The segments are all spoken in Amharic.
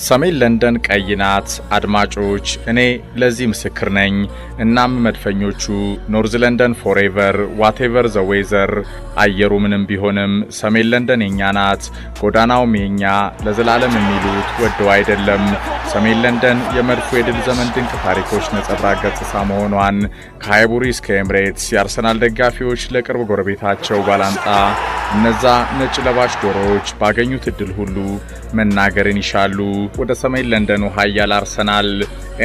ሰሜን ለንደን ቀይ ናት አድማጮች እኔ ለዚህ ምስክር ነኝ። እናም መድፈኞቹ ኖርዝ ለንደን ፎሬቨር ዋቴቨር ዘ ዌዘር አየሩ ምንም ቢሆንም ሰሜን ለንደን የኛ ናት፣ ጎዳናውም የኛ ለዘላለም የሚሉት ወደው አይደለም። ሰሜን ለንደን የመድፉ የድል ዘመን ድንቅ ታሪኮች ነጸብራቅ ገጽታ መሆኗን ከሃይቡሪ እስከ ኤምሬትስ የአርሰናል ደጋፊዎች ለቅርብ ጎረቤታቸው ባላንጣ እነዛ ነጭ ለባሽ ዶሮዎች ባገኙት እድል ሁሉ መናገርን ይሻሉ። ወደ ሰሜን ለንደኑ ኃያል አርሰናል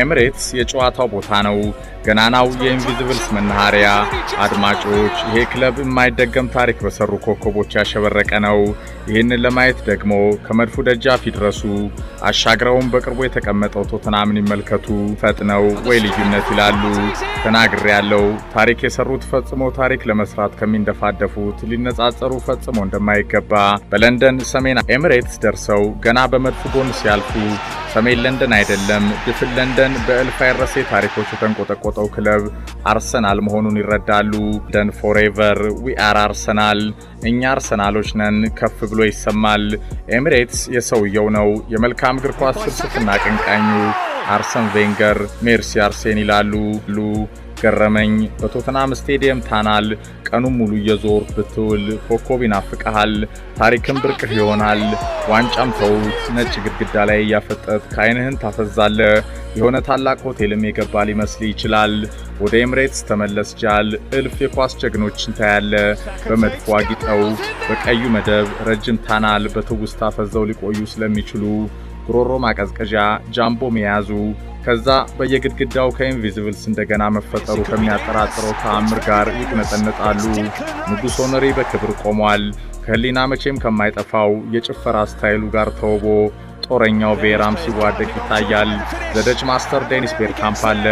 ኤምሬትስ የጨዋታው ቦታ ነው። ገናናው የኢንቪዚብልስ መናኸሪያ አድማጮች ይሄ ክለብ የማይደገም ታሪክ በሰሩ ኮከቦች ያሸበረቀ ነው። ይህንን ለማየት ደግሞ ከመድፉ ደጃፍ ይድረሱ። አሻግረውም በቅርቡ የተቀመጠው ቶተናምን ይመልከቱ። ፈጥነው ወይ ልዩነት ይላሉ። ተናግሬያለሁ። ታሪክ የሰሩት ፈጽሞ ታሪክ ለመስራት ከሚንደፋደፉት ሊነጻጸሩ ፈጽሞ እንደማይገባ በለንደን ሰሜን ኤምሬትስ ደርሰው ገና በመድፉ ጎን ሲያልፉ ሰሜን ለንደን አይደለም ድፍን ለንደን በእልፍ አይረሴ ታሪኮች የተንቆጠቆጠው ክለብ አርሰናል መሆኑን ይረዳሉ። ለንደን ፎሬቨር ዊ አር አርሰናል፣ እኛ አርሰናሎች ነን ከፍ ብሎ ይሰማል። ኤምሬትስ የሰውየው ነው። የመልካም እግር ኳስ ፍልስፍና አቀንቃኙ አርሰን ቬንገር ሜርሲ አርሴን ይላሉ። ገረመኝ በቶተናም ስቴዲየም ታናል ቀኑን ሙሉ እየዞር ብትውል ኮከብ ይናፍቀሃል፣ ታሪክም ብርቅህ ይሆናል። ዋንጫም ተውት ነጭ ግድግዳ ላይ እያፈጠጥ ከዓይንህን ታፈዛለ። የሆነ ታላቅ ሆቴልም የገባ ሊመስል ይችላል። ወደ ኤምሬትስ ተመለስ ጃል እልፍ የኳስ ጀግኖችን ታያለ። በመድፎ አጊጠው በቀዩ መደብ ረጅም ታናል በትውስታ ፈዘው ሊቆዩ ስለሚችሉ ጉሮሮ ማቀዝቀዣ ጃምቦ መያዙ ከዛ በየግድግዳው ከኢንቪዚብልስ እንደገና መፈጠሩ ከሚያጠራጥረው ተአምር ጋር ይቅነጠነጣሉ። ንጉሥ ሆነሪ በክብር ቆሟል። ከህሊና መቼም ከማይጠፋው የጭፈራ ስታይሉ ጋር ተውቦ ጦረኛው ቬራም ሲዋደቅ ይታያል። ዘደች ማስተር ዴኒስ ቤርካምፕ አለ።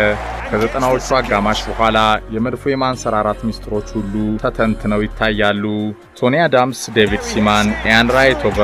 ከዘጠናዎቹ አጋማሽ በኋላ የመድፎ የማንሰራራት ሚስጥሮች ሁሉ ተተንትነው ይታያሉ። ቶኒ አዳምስ፣ ዴቪድ ሲማን፣ ኢያን ራይት ኦቨር